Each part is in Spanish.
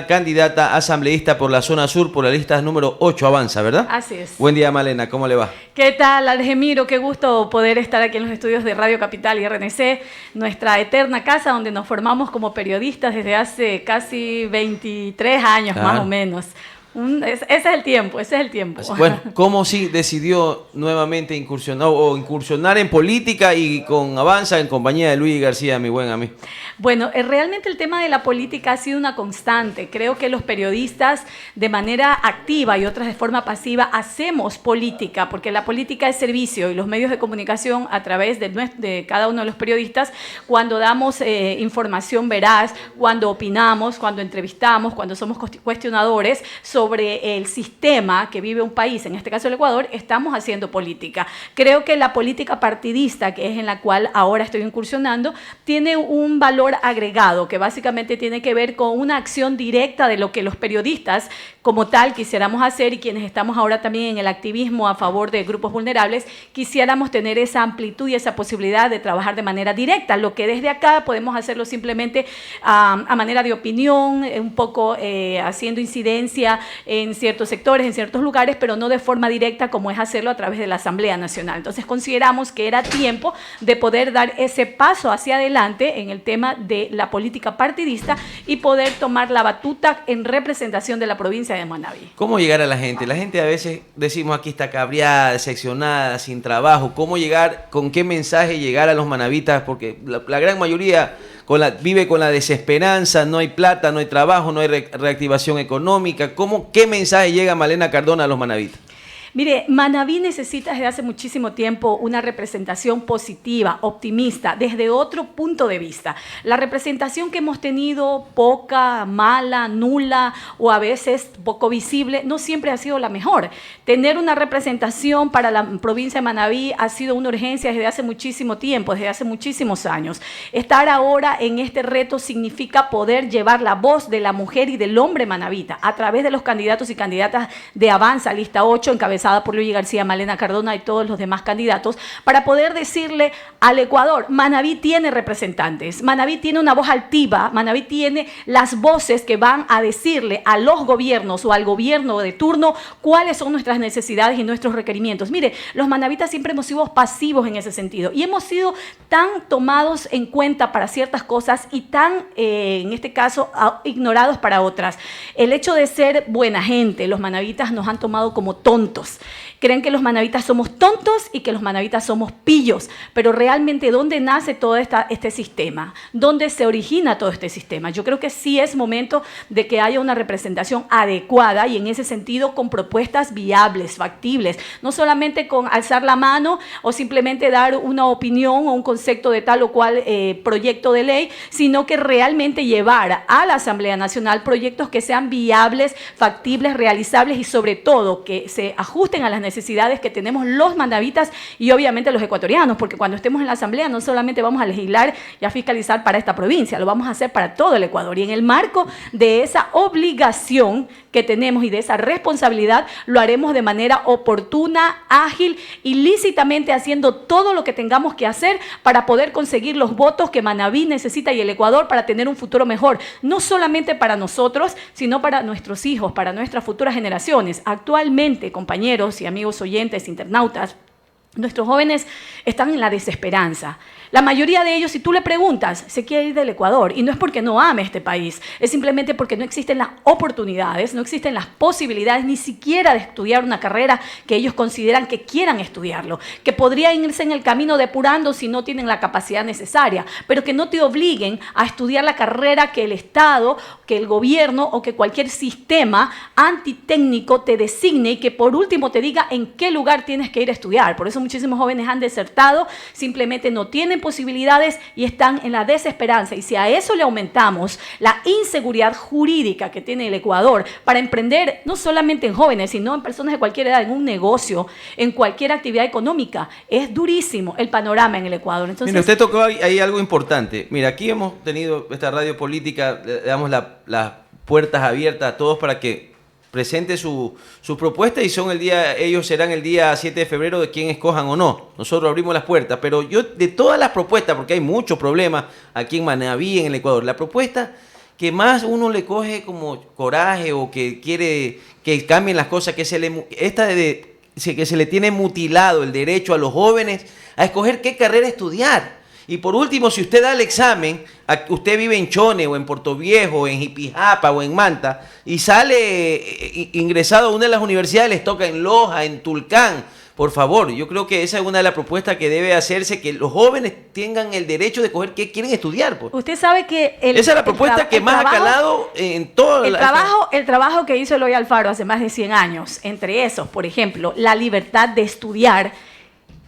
Candidata asambleísta por la zona sur, por la lista número 8, Avanza, ¿verdad? Así es. Buen día, Malena, ¿cómo le va? ¿Qué tal, Algemiro? Qué gusto poder estar aquí en los estudios de Radio Capital y RNC, nuestra eterna casa donde nos formamos como periodistas desde hace casi 23 años, más o menos. Ese es el tiempo, ese es el tiempo. Bueno, ¿cómo sí decidió nuevamente incursionar en política y con Avanza en compañía de Luis García, mi buen amigo? Bueno, realmente el tema de la política ha sido una constante. Creo que los periodistas de manera activa y otras de forma pasiva hacemos política, porque la política es servicio y los medios de comunicación a través de cada uno de los periodistas, cuando damos información veraz, cuando opinamos, cuando entrevistamos, cuando somos cuestionadores sobre el sistema que vive un país, en este caso el Ecuador, estamos haciendo política. Creo que la política partidista, que es en la cual ahora estoy incursionando, tiene un valor agregado que básicamente tiene que ver con una acción directa de lo que los periodistas como tal quisiéramos hacer, y quienes estamos ahora también en el activismo a favor de grupos vulnerables, quisiéramos tener esa amplitud y esa posibilidad de trabajar de manera directa, lo que desde acá podemos hacerlo simplemente a manera de opinión, un poco haciendo incidencia en ciertos sectores, en ciertos lugares, pero no de forma directa como es hacerlo a través de la Asamblea Nacional. Entonces consideramos que era tiempo de poder dar ese paso hacia adelante en el tema de la política partidista y poder tomar la batuta en representación de la provincia de Manabí. ¿Cómo llegar a la gente? La gente a veces decimos aquí está cabreada, decepcionada, sin trabajo. ¿Cómo llegar, con qué mensaje llegar a los manavitas? Porque la gran mayoría vive con la desesperanza, no hay plata, no hay trabajo, no hay reactivación económica. ¿Qué mensaje llega Malena Cardona a los manavitas? Mire, Manabí necesita desde hace muchísimo tiempo una representación positiva, optimista, desde otro punto de vista. La representación que hemos tenido, poca, mala, nula o a veces poco visible, no siempre ha sido la mejor. Tener una representación para la provincia de Manabí ha sido una urgencia desde hace muchísimo tiempo, desde hace muchísimos años. Estar ahora en este reto significa poder llevar la voz de la mujer y del hombre manabita a través de los candidatos y candidatas de Avanza, lista 8, encabezada por Luis García, Malena Cardona y todos los demás candidatos, para poder decirle al Ecuador: Manabí tiene representantes, Manabí tiene una voz altiva, Manabí tiene las voces que van a decirle a los gobiernos o al gobierno de turno cuáles son nuestras necesidades y nuestros requerimientos. Mire, los manavitas siempre hemos sido pasivos en ese sentido y hemos sido tan tomados en cuenta para ciertas cosas y tan, en este caso, ignorados para otras. El hecho de ser buena gente, los manavitas nos han tomado como tontos. Creen que los manavitas somos tontos y que los manavitas somos pillos, pero realmente ¿dónde nace todo este sistema? ¿Dónde se origina todo este sistema? Yo creo que sí es momento de que haya una representación adecuada y en ese sentido con propuestas viables, factibles, no solamente con alzar la mano o simplemente dar una opinión o un concepto de tal o cual proyecto de ley, sino que realmente llevar a la Asamblea Nacional proyectos que sean viables, factibles, realizables y sobre todo que se ajusten a las necesidades que tenemos los manavitas y obviamente los ecuatorianos, porque cuando estemos en la Asamblea no solamente vamos a legislar y a fiscalizar para esta provincia, lo vamos a hacer para todo el Ecuador, y en el marco de esa obligación que tenemos y de esa responsabilidad lo haremos de manera oportuna, ágil y lícitamente, haciendo todo lo que tengamos que hacer para poder conseguir los votos que Manabí necesita y el Ecuador para tener un futuro mejor, no solamente para nosotros, sino para nuestros hijos, para nuestras futuras generaciones. Actualmente, compañeros y amigos oyentes, internautas, nuestros jóvenes están en la desesperanza. La mayoría de ellos, si tú le preguntas, se quiere ir del Ecuador, y no es porque no ame este país, es simplemente porque no existen las oportunidades, no existen las posibilidades ni siquiera de estudiar una carrera que ellos consideran que quieran estudiarlo, que podrían irse en el camino depurando si no tienen la capacidad necesaria, pero que no te obliguen a estudiar la carrera que el Estado, que el gobierno o que cualquier sistema antitécnico te designe y que por último te diga en qué lugar tienes que ir a estudiar. Por eso muchísimos jóvenes han desertado, simplemente no tienen posibilidades y están en la desesperanza. Y si a eso le aumentamos la inseguridad jurídica que tiene el Ecuador para emprender, no solamente en jóvenes, sino en personas de cualquier edad, en un negocio, en cualquier actividad económica, es durísimo el panorama en el Ecuador. Entonces, mira, usted tocó ahí algo importante. Mira, aquí hemos tenido esta radio política, le damos las puertas abiertas a todos para que presente su propuesta, y ellos serán el día 7 de febrero de quien escojan o no. Nosotros abrimos las puertas, pero yo de todas las propuestas, porque hay muchos problemas aquí en Manabí, en el Ecuador, la propuesta que más uno le coge como coraje o que quiere que cambien las cosas, que se le tiene mutilado el derecho a los jóvenes a escoger qué carrera estudiar. Y por último, si usted da el examen, usted vive en Chone o en Portoviejo, o en Jipijapa o en Manta, y sale ingresado a una de las universidades, les toca en Loja, en Tulcán. Por favor, yo creo que esa es una de las propuestas que debe hacerse, que los jóvenes tengan el derecho de escoger qué quieren estudiar. Pues. Usted sabe que esa es la propuesta que más ha calado en todo el trabajo que hizo Eloy Alfaro hace más de 100 años, entre esos, por ejemplo, la libertad de estudiar,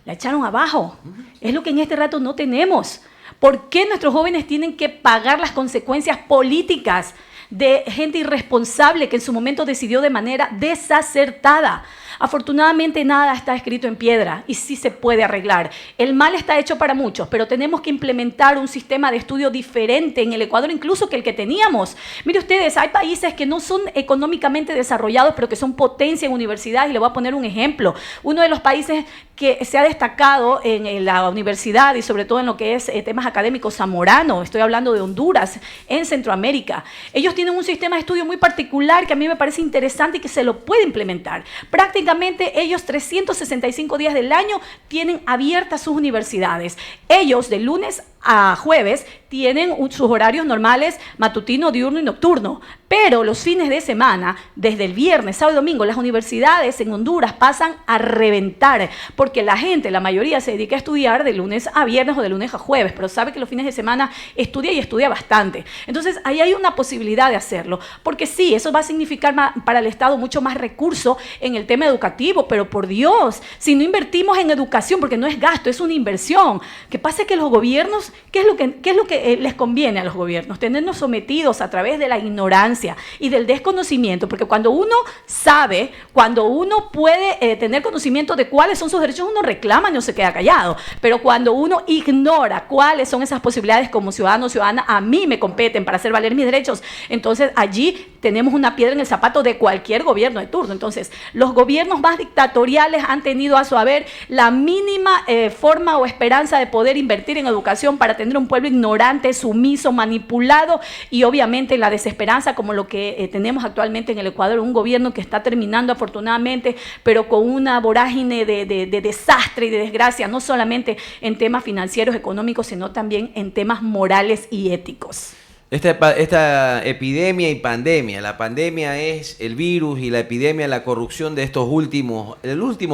la echaron abajo. Es lo que en este rato no tenemos. ¿Por qué nuestros jóvenes tienen que pagar las consecuencias políticas de gente irresponsable que en su momento decidió de manera desacertada? Afortunadamente nada está escrito en piedra y sí se puede arreglar. El mal está hecho para muchos, pero tenemos que implementar un sistema de estudio diferente en el Ecuador incluso que el que teníamos. Mire ustedes, hay países que no son económicamente desarrollados, pero que son potencia en universidades, y le voy a poner un ejemplo. Uno de los países que se ha destacado en la universidad y sobre todo en lo que es temas académicos, Zamorano, estoy hablando de Honduras, en Centroamérica. Ellos tienen un sistema de estudio muy particular que a mí me parece interesante y que se lo puede implementar. Prácticamente ellos 365 días del año tienen abiertas sus universidades. Ellos de lunes a jueves tienen sus horarios normales, matutino, diurno y nocturno, pero los fines de semana, desde el viernes, sábado y domingo, las universidades en Honduras pasan a reventar, porque la gente, la mayoría se dedica a estudiar de lunes a viernes o de lunes a jueves, pero sabe que los fines de semana estudia y estudia bastante. Entonces ahí hay una posibilidad de hacerlo, porque sí, eso va a significar para el Estado mucho más recurso en el tema educativo, pero por Dios, si no invertimos en educación, porque no es gasto, es una inversión. ¿Qué pasa? Que los gobiernos, ¿qué es lo que les conviene a los gobiernos? Tenernos sometidos a través de la ignorancia y del desconocimiento, porque cuando uno sabe, cuando uno puede tener conocimiento de cuáles son sus derechos, uno reclama y no se queda callado, pero cuando uno ignora cuáles son esas posibilidades como ciudadano o ciudadana, a mí me competen para hacer valer mis derechos, entonces allí tenemos una piedra en el zapato de cualquier gobierno de turno. Entonces los gobiernos más dictatoriales han tenido a su haber la mínima forma o esperanza de poder invertir en educación para tener un pueblo ignorante, sumiso, manipulado, y obviamente la desesperanza como lo que tenemos actualmente en el Ecuador, un gobierno que está terminando afortunadamente, pero con una vorágine de desastre y de desgracia, no solamente en temas financieros, económicos, sino también en temas morales y éticos. Esta epidemia y pandemia, la pandemia es el virus y la epidemia la corrupción de estos últimos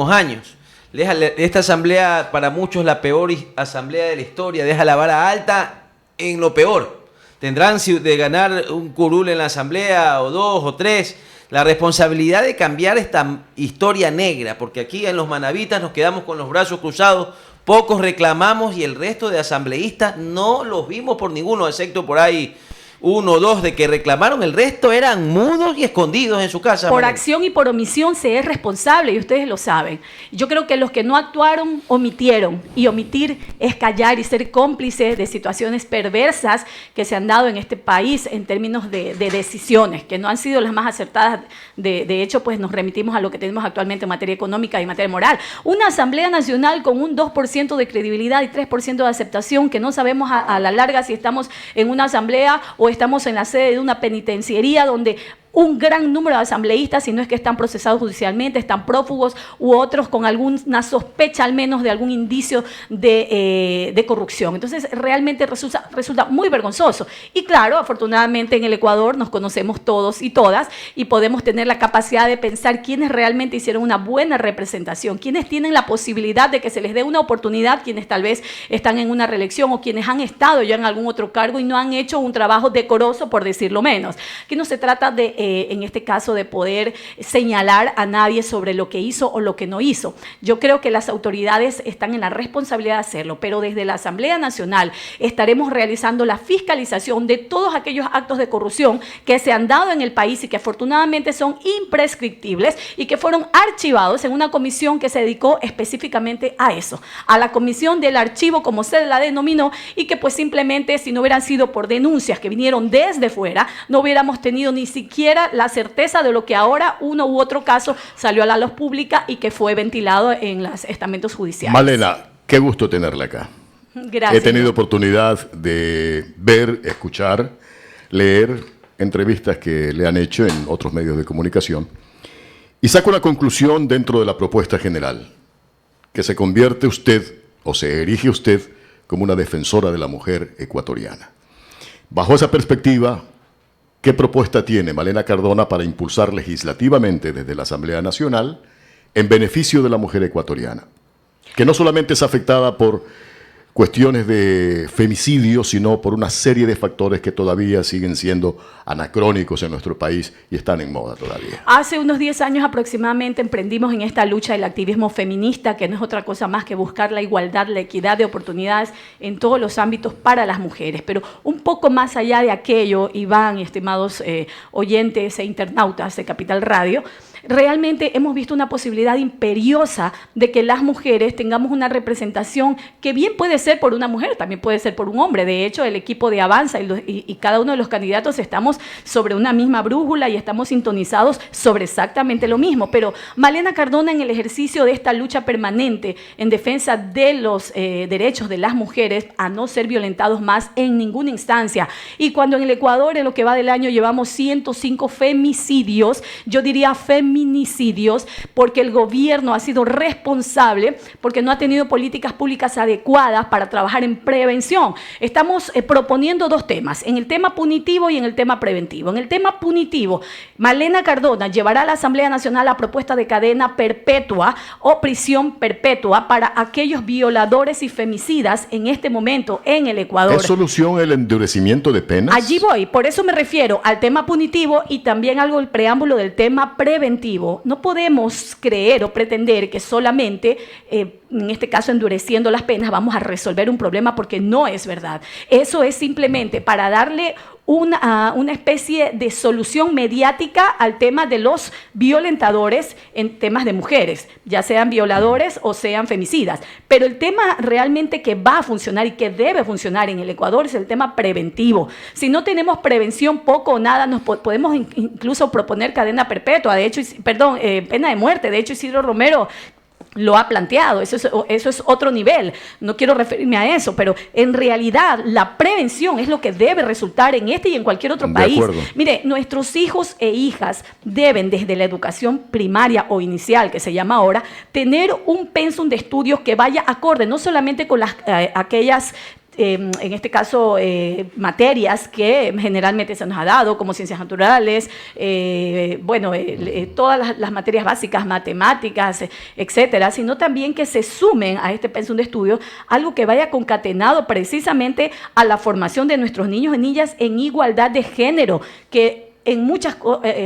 años. Esta asamblea, para muchos la peor asamblea de la historia, deja la vara alta en lo peor. Tendrán de ganar un curul en la asamblea, o 2 o 3. La responsabilidad de cambiar esta historia negra, porque aquí en los manavitas nos quedamos con los brazos cruzados, pocos reclamamos y el resto de asambleístas no los vimos por ninguno, excepto por ahí 1 o 2 de que reclamaron, el resto eran mudos y escondidos en su casa. Por acción y por omisión se es responsable y ustedes lo saben. Yo creo que los que no actuaron, omitieron, y omitir es callar y ser cómplices de situaciones perversas que se han dado en este país en términos de decisiones, que no han sido las más acertadas. De hecho, pues nos remitimos a lo que tenemos actualmente en materia económica y en materia moral. Una Asamblea Nacional con un 2% de credibilidad y 3% de aceptación, que no sabemos a la larga si estamos en una asamblea o estamos en la sede de una penitenciaría donde un gran número de asambleístas, si no es que están procesados judicialmente, están prófugos u otros con alguna sospecha al menos de algún indicio de corrupción. Entonces realmente resulta muy vergonzoso. Y claro, afortunadamente en el Ecuador nos conocemos todos y todas y podemos tener la capacidad de pensar quiénes realmente hicieron una buena representación, quiénes tienen la posibilidad de que se les dé una oportunidad, quienes tal vez están en una reelección o quienes han estado ya en algún otro cargo y no han hecho un trabajo decoroso, por decirlo menos. Aquí no se trata de en este caso de poder señalar a nadie sobre lo que hizo o lo que no hizo. Yo creo que las autoridades están en la responsabilidad de hacerlo, pero desde la Asamblea Nacional estaremos realizando la fiscalización de todos aquellos actos de corrupción que se han dado en el país y que afortunadamente son imprescriptibles y que fueron archivados en una comisión que se dedicó específicamente a eso, a la comisión del archivo, como se la denominó, y que pues simplemente si no hubieran sido por denuncias que vinieron desde fuera, no hubiéramos tenido ni siquiera la certeza de lo que ahora uno u otro caso salió a la luz pública y que fue ventilado en los estamentos judiciales. Malena, qué gusto tenerla acá. Gracias. He tenido oportunidad de ver, escuchar leer entrevistas que le han hecho en otros medios de comunicación y saco una conclusión dentro de la propuesta general, que se convierte usted o se erige usted como una defensora de la mujer ecuatoriana. Bajo esa perspectiva, ¿qué propuesta tiene Malena Cardona para impulsar legislativamente desde la Asamblea Nacional en beneficio de la mujer ecuatoriana? Que no solamente es afectada por cuestiones de femicidio, sino por una serie de factores que todavía siguen siendo anacrónicos en nuestro país y están en moda todavía. Hace unos 10 años aproximadamente emprendimos en esta lucha del activismo feminista, que no es otra cosa más que buscar la igualdad, la equidad de oportunidades en todos los ámbitos para las mujeres. Pero un poco más allá de aquello, Iván y estimados oyentes e internautas de Capital Radio, realmente hemos visto una posibilidad imperiosa de que las mujeres tengamos una representación que bien puede ser por una mujer, también puede ser por un hombre. De hecho, el equipo de Avanza y cada uno de los candidatos estamos sobre una misma brújula y estamos sintonizados sobre exactamente lo mismo. Pero Malena Cardona, en el ejercicio de esta lucha permanente en defensa de los derechos de las mujeres a no ser violentados más en ninguna instancia, y cuando en el Ecuador en lo que va del año llevamos 105 femicidios, yo diría feminicidios, porque el gobierno ha sido responsable, porque no ha tenido políticas públicas adecuadas para trabajar en prevención. Estamos proponiendo dos temas, en el tema punitivo y en el tema preventivo. En el tema punitivo, Malena Cardona llevará a la Asamblea Nacional la propuesta de cadena perpetua o prisión perpetua para aquellos violadores y femicidas en este momento en el Ecuador. ¿Es solución el endurecimiento de penas? Allí voy, por eso me refiero al tema punitivo y también algo del preámbulo del tema preventivo. No podemos creer o pretender que solamente, en este caso endureciendo las penas, vamos a resolver un problema, porque no es verdad. Eso es simplemente para darle una especie de solución mediática al tema de los violentadores en temas de mujeres, ya sean violadores o sean femicidas. Pero el tema realmente que va a funcionar y que debe funcionar en el Ecuador es el tema preventivo. Si no tenemos prevención, poco o nada, nos podemos incluso proponer cadena perpetua, de hecho, pena de muerte. De hecho, Isidro Romero lo ha planteado, eso es otro nivel, no quiero referirme a eso, pero en realidad la prevención es lo que debe resultar en este y en cualquier otro país. Mire, nuestros hijos e hijas deben, desde la educación primaria o inicial, que se llama ahora, tener un pensum de estudios que vaya acorde, no solamente con aquellas en este caso, materias que generalmente se nos ha dado, como ciencias naturales, todas las materias básicas, matemáticas, etcétera, sino también que se sumen a este pensum de estudio algo que vaya concatenado precisamente a la formación de nuestros niños y niñas en igualdad de género, que en muchas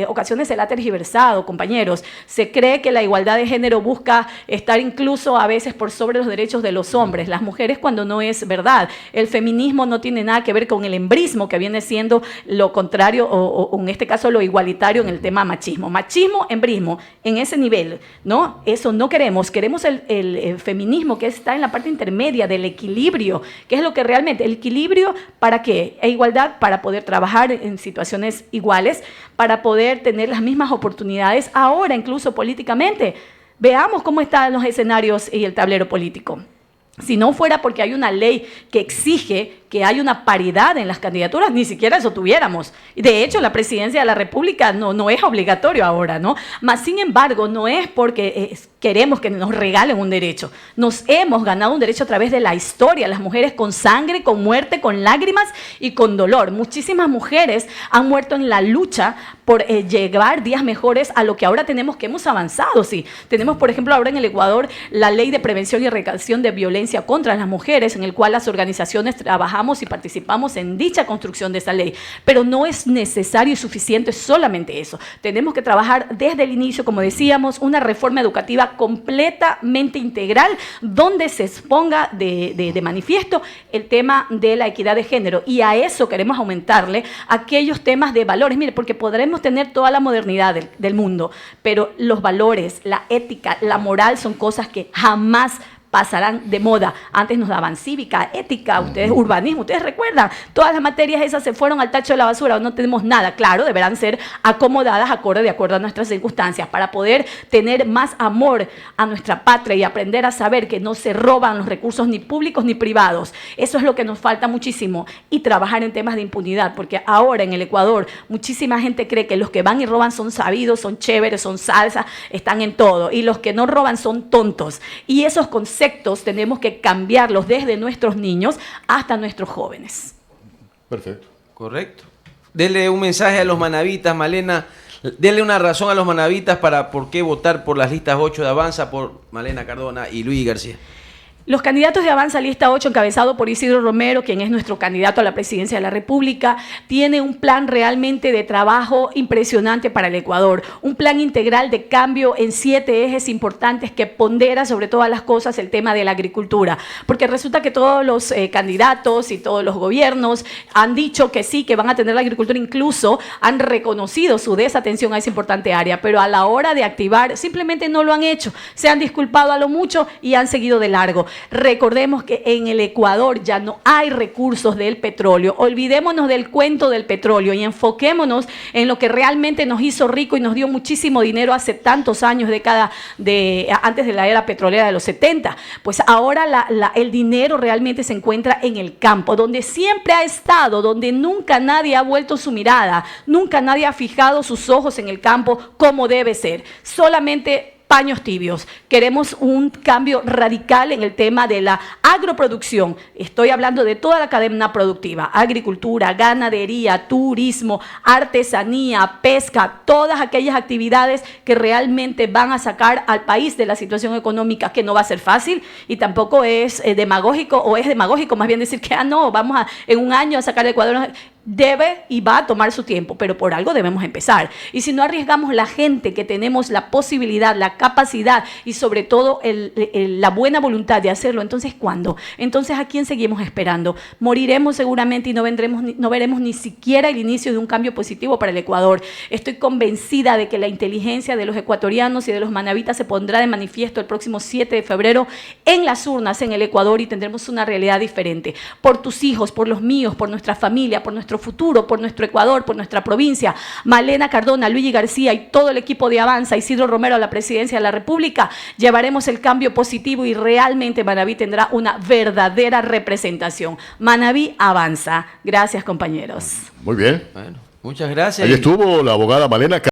ocasiones se la ha tergiversado, compañeros. Se cree que la igualdad de género busca estar incluso a veces por sobre los derechos de los hombres, las mujeres, cuando no es verdad. El feminismo no tiene nada que ver con el embrismo, que viene siendo lo contrario, o en este caso lo igualitario en el tema machismo. Machismo, embrismo, en ese nivel, ¿no? Eso no queremos. Queremos el feminismo que está en la parte intermedia del equilibrio, que es lo que realmente, el equilibrio, ¿para qué? E igualdad para poder trabajar en situaciones iguales, para poder tener las mismas oportunidades ahora, incluso políticamente. Veamos cómo están los escenarios y el tablero político. Si no fuera porque hay una ley que exige que haya una paridad en las candidaturas, ni siquiera eso tuviéramos. De hecho, la presidencia de la República no es obligatorio ahora, ¿no? Mas, sin embargo, no es porque queremos que nos regalen un derecho. Nos hemos ganado un derecho a través de la historia. Las mujeres con sangre, con muerte, con lágrimas y con dolor. Muchísimas mujeres han muerto en la lucha por llevar días mejores a lo que ahora tenemos, que hemos avanzado, sí. Tenemos, por ejemplo, ahora en el Ecuador la Ley de Prevención y Erradicación de Violencia contra las Mujeres, en el cual las organizaciones trabajamos y participamos en dicha construcción de esa ley. Pero no es necesario y suficiente solamente eso. Tenemos que trabajar desde el inicio, como decíamos, una reforma educativa completamente integral, donde se exponga de manifiesto el tema de la equidad de género. Y a eso queremos aumentarle aquellos temas de valores. Mire, porque podremos tener toda la modernidad del mundo, pero los valores, la ética, la moral son cosas que jamás pasarán de moda. Antes nos daban cívica, ética, ustedes urbanismo, ustedes recuerdan, todas las materias esas se fueron al tacho de la basura, no tenemos nada. Claro, deberán ser acomodadas de acuerdo a nuestras circunstancias, para poder tener más amor a nuestra patria y aprender a saber que no se roban los recursos ni públicos ni privados. Eso es lo que nos falta muchísimo, y trabajar en temas de impunidad, porque ahora en el Ecuador muchísima gente cree que los que van y roban son sabidos, son chéveres, son salsa, están en todo, y los que no roban son tontos, y esos conceptos tenemos que cambiarlos desde nuestros niños hasta nuestros jóvenes. Perfecto. Correcto. Dele un mensaje a los manavitas, Malena. Dele una razón a los manavitas para por qué votar por las listas 8 de Avanza por Malena Cardona y Luis García. Los candidatos de Avanza Lista 8, encabezado por Isidro Romero, quien es nuestro candidato a la presidencia de la República, tiene un plan realmente de trabajo impresionante para el Ecuador, un plan integral de cambio en 7 ejes importantes que pondera sobre todas las cosas el tema de la agricultura, porque resulta que todos los candidatos y todos los gobiernos han dicho que sí, que van a tener la agricultura, incluso han reconocido su desatención a esa importante área, pero a la hora de activar simplemente no lo han hecho, se han disculpado a lo mucho y han seguido de largo. Recordemos que en el Ecuador ya no hay recursos del petróleo. Olvidémonos del cuento del petróleo y enfoquémonos en lo que realmente nos hizo rico y nos dio muchísimo dinero hace tantos años, antes de la era petrolera de los 70. Pues ahora el dinero realmente se encuentra en el campo, donde siempre ha estado, donde nunca nadie ha vuelto su mirada, nunca nadie ha fijado sus ojos en el campo como debe ser. Solamente paños tibios. Queremos un cambio radical en el tema de la agroproducción. Estoy hablando de toda la cadena productiva: agricultura, ganadería, turismo, artesanía, pesca, todas aquellas actividades que realmente van a sacar al país de la situación económica, que no va a ser fácil y tampoco es demagógico, o es demagógico más bien decir que vamos en un año a sacar el Ecuador. Debe y va a tomar su tiempo, pero por algo debemos empezar. Y si no arriesgamos la gente que tenemos la posibilidad, la capacidad y sobre todo la buena voluntad de hacerlo, entonces ¿cuándo? Entonces ¿a quién seguimos esperando? Moriremos seguramente y no veremos ni siquiera el inicio de un cambio positivo para el Ecuador. Estoy convencida de que la inteligencia de los ecuatorianos y de los manavitas se pondrá de manifiesto el próximo 7 de febrero en las urnas en el Ecuador, y tendremos una realidad diferente. Por tus hijos, por los míos, por nuestra familia, por nuestro futuro, por nuestro Ecuador, por nuestra provincia. Malena Cardona, Luigi García y todo el equipo de Avanza, Isidro Romero a la presidencia de la República, llevaremos el cambio positivo y realmente Manaví tendrá una verdadera representación. Manaví avanza. Gracias, compañeros. Muy bien. Bueno, muchas gracias. Ahí estuvo la abogada Malena Cardona.